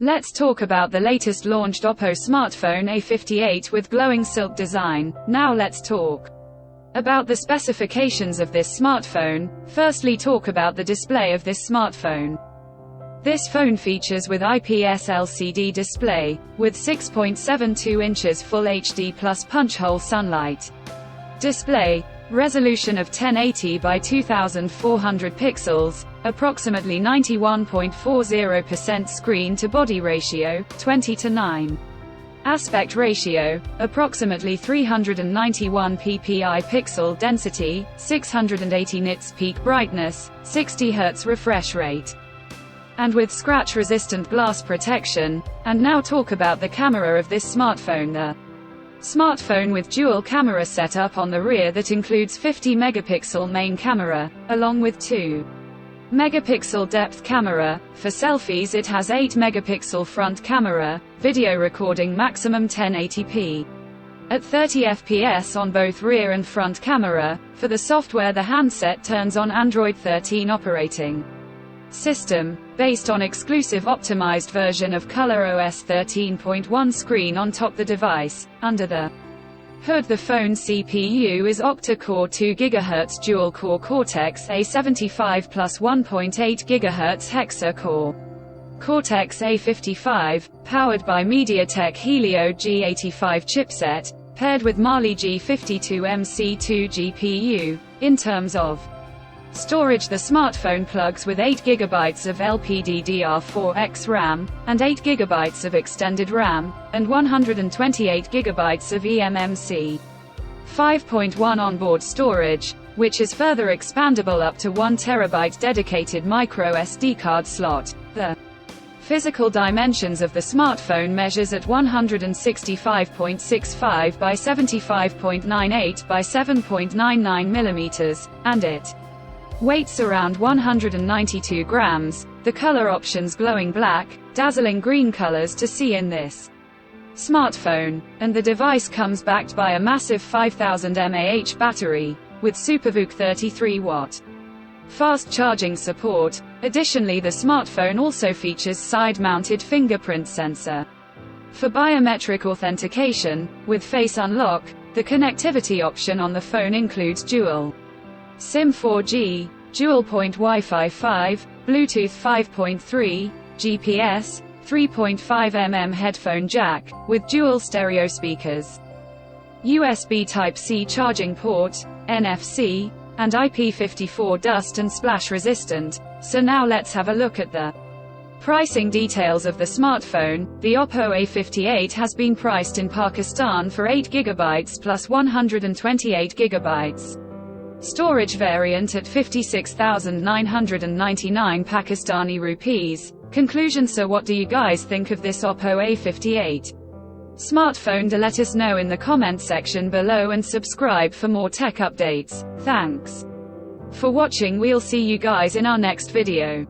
Let's talk about the latest launched OPPO smartphone A58 with glowing silk design. Now let's talk about the specifications of this smartphone. Firstly, talk about the display of this smartphone. This phone features with IPS LCD display, with 6.72 inches Full HD plus punch-hole sunlight display, resolution of 1080 by 2400 pixels, approximately 91.40% screen-to-body ratio, 20:9. Aspect ratio, approximately 391 ppi pixel density, 680 nits peak brightness, 60 Hz refresh rate, and with scratch-resistant glass protection. And now talk about the camera of this smartphone. The smartphone with dual camera setup on the rear that includes 50 megapixel main camera, along with 2 megapixel depth camera. For selfies it has 8 megapixel front camera, video recording maximum 1080p at 30 fps on both rear and front camera. For the software, the handset turns on Android 13 operating system, based on exclusive optimized version of ColorOS 13.1 screen on top the device. Under the hood, the phone CPU is octa-core 2 GHz dual-core Cortex A75 plus 1.8 GHz hexa-core Cortex A55, powered by MediaTek Helio G85 chipset, paired with Mali G52 MC2 GPU. In terms of storage, the smartphone plugs with 8 GB of LPDDR4X RAM, and 8 GB of extended RAM, and 128 GB of eMMC 5.1 onboard storage, which is further expandable up to 1 TB dedicated micro SD card slot. The physical dimensions of the smartphone measures at 165.65 by 75.98 by 7.99 mm, and it weights around 192 grams. The color options: glowing black, dazzling green colors to see in this smartphone, and the device comes backed by a massive 5000 mAh battery, with SuperVOOC 33-watt fast charging support. Additionally, the smartphone also features side-mounted fingerprint sensor for biometric authentication, with face unlock. The connectivity option on the phone includes dual SIM 4G, dual-point Wi-Fi 5, Bluetooth 5.3, GPS, 3.5 headphone jack, with dual stereo speakers, USB Type-C charging port, NFC, and IP54 dust and splash resistant. So now let's have a look at the pricing details of the smartphone. The OPPO A58 has been priced in Pakistan for 8 GB plus 128 GB. Storage variant at 56,999 Pakistani rupees. Conclusion: so what do you guys think of this OPPO A58 smartphone? Let us know in the comment section below and subscribe for more tech updates. Thanks for watching. We'll see you guys in our next video.